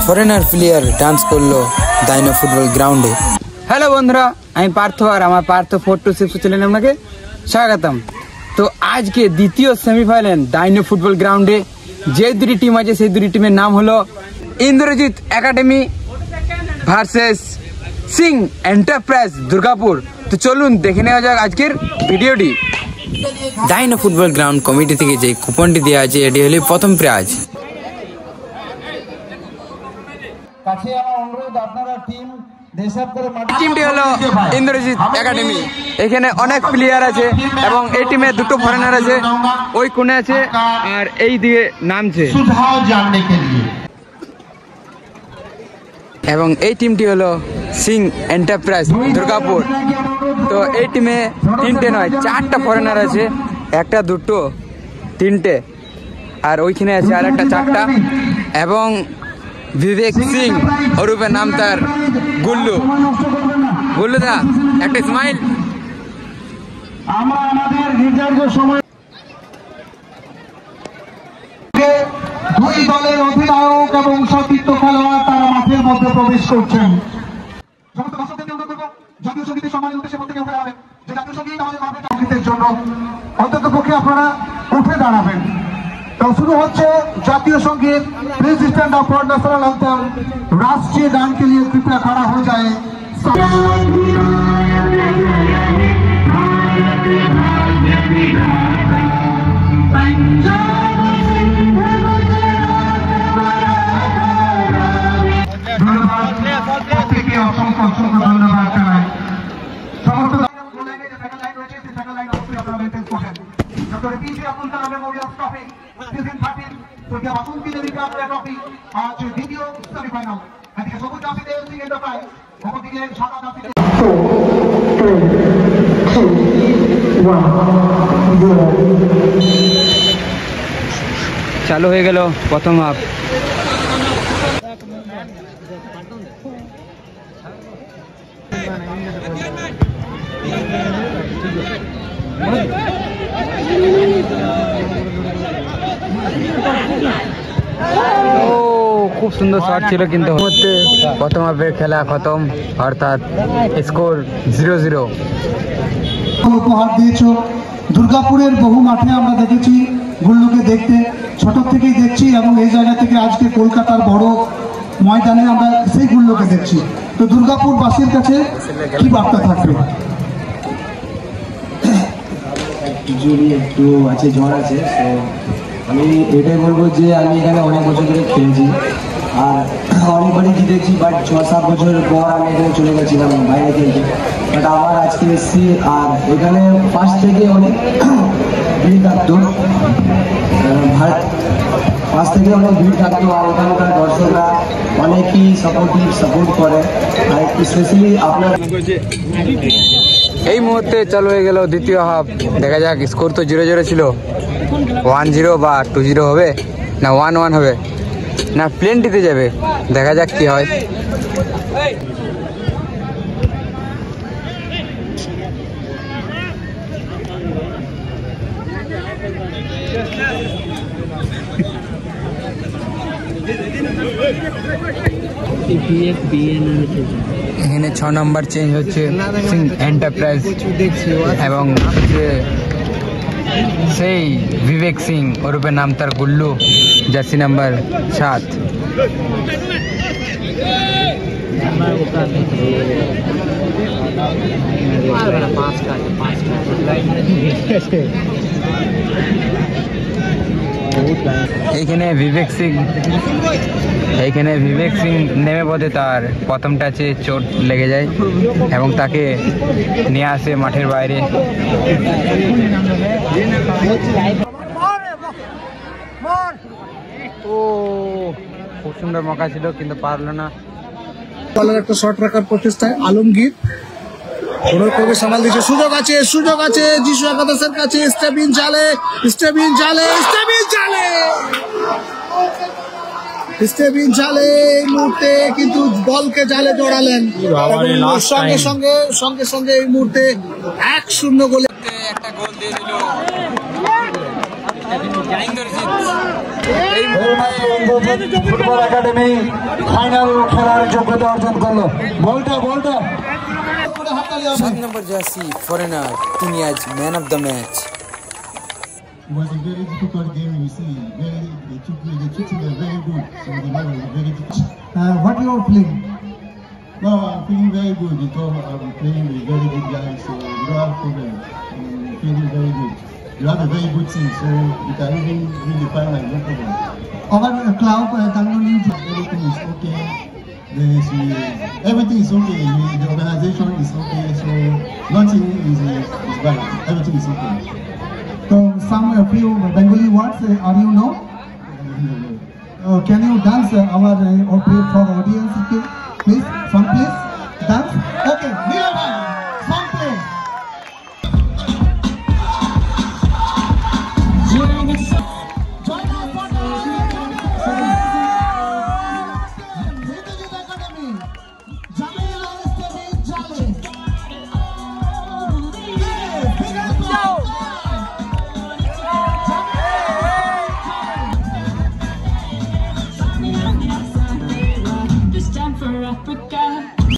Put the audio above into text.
Foreigner player dance करलो dino football ग्राउंडे। Hello बंधुरा, আমি পার্থ আর আমার পার্থ 426 চ্যানেলে আপনাকে স্বাগতম। তো আজকে দ্বিতীয় সেমিফাইনাল ডাইনো ফুটবল গ্রাউন্ডে যে দুটি টিম আছে সেই দুটি টিমের নাম হলো Indrajit academy versus Singh enterprise Durgapur. তো চলুন দেখে নেওয়া যাক আজকের ভিডিওটি। ডাইনো ফুটবল গ্রাউন্ড কমিটি থেকে যে কুপনটি দেওয়া আছে এটি হলো প্রথম প্রাইজ। টিমটি হলো ইন্দ্রজিৎ একাডেমি। এখানে অনেক প্লেয়ার আছে এবং এই টিমে দুটো ফরেনার আছে, ওই কোণে আছে আর এই দিকে নামছে। এবং এই টিমটি হলো সিং এন্টারপ্রাইজ দুর্গাপুর। তো এই টিমে তিনটে নয় চারটা ফরেনার আছে, একটা দুটো তিনটে আর ওইখানে আছে আর একটা চারটা। এবং বিবেক সিং ওরূপে নাম তার গুল্লু। গুল্লুদা একটা স্মাইল। আমরা আমাদের নির্ধারিত সময় দুই দলের অধিনায়ক এবং সতীর্থ খেলোয়াড় তারা মাঠের মধ্যে প্রবেশ করছেন। জাতীয় সঙ্গীতের সম্মানের উদ্দেশ্যে প্রত্যেকে উঠে দাঁড়াবেন। যে জাতীয় সঙ্গীত আমাদের মাঠের সঙ্গীতের জন্য অন্তত পক্ষে আপনারা উঠে দাঁড়াবেন। তো শুরু হচ্ছে জাতীয় সঙ্গীত। Please stand up for national anthem. राष्ट्रीय गान के लिए कृपया खड़ा हो जाए। চালু হয়ে গেল প্রথম হাফ। খুব সুন্দর শট ছিল, কিন্তু প্রথম হাফের খেলা খতম, অর্থাৎ স্কোর 0-0। উপহার দিয়েছ দুর্গাপুরের বহু মাঠে আমরা দেখেছি গুল্লুকে দেখতে, ছোট থেকেই দেখছি এবং এই জায়গা থেকে আজকে কলকাতার বড় ময়দানে আমরা সেই গুল্লুকে দেখছি। তো দুর্গাপুরবাসীর কাছে কি বার্তা থাকবে? একটু আছে, জ্বর আছে। তো আমি এটাই বলবো যে আমি এখানে অনেক বছর ধরে খেলেছি আর অনেকবারই জিতেছি, বাট 6-7 বছর পর আমি এখানে চলে গেছিলাম বাইরে খেলতে। বাট আবার আজকে এসেছি আর এখানে ফার্স্ট থেকে অনেক ভিড় থাকতো, ফার্স্ট থেকে অনেক ভিড় থাকতো আর এখানকার দর্শকরা অনেকই সাপোর্ট করে। আর স্পেশালি আপনার এই মুহূর্তে চালু হয়ে গেল দ্বিতীয় হাফ। দেখা যাক, স্কোর তো 0-0 ছিল। 1-0 বা 2-0 হবে না 1-1 হবে না প্লেনটিতে যাবে, দেখা যাক কি হয়। এখানে 6 নম্বর চেঞ্জ হচ্ছে সিং এন্টারপ্রাইজ এবং সেই বিবেক সিং ওরূপে নাম তার গুল্লু, জার্সি নাম্বার 7। এইখানে বিবেক সিং নেমে পড়ে তার প্রথম টাচে চোট লেগে যায় এবং তাকে নিয়ে আসে মাঠের বাইরে। খুব সুন্দর মৌকা ছিল কিন্তু পারলো না। একটা শট রাখার প্রচেষ্টায় আলমগীর করে সামাল দিচ্ছে। সুযোগ আছে যিশু একাদশের কাছে। স্টেবিন জালে এই মুহূর্তে কিন্তু বলকে জালে জড়ালেন। সঙ্গে সঙ্গে এই মুহূর্তে 1-0 গোলে একটা গোল দিয়ে দিল। ফুটবল একাডেমি ফাইনাল খেলার যোগ্যতা অর্জন করলো। বলটা 7 নম্বর জার্সি ফরেনার, তিনি আজ man of the match. It was a very difficult game, you see. They took it very good. So the man was very difficult. What you are playing? No, I'm feeling very good because I'm playing with very good guys, so you don't have problem. I'm feeling very good. You have a very good team, so you can even win the final, no problem. Our club Tangloni. Everything is okay. Everything is okay. The organization is okay, so nothing is bad. Everything is okay. So some few Bengali words are you know? Can you dance our for audience please? Some please dance. Okay, Neelam.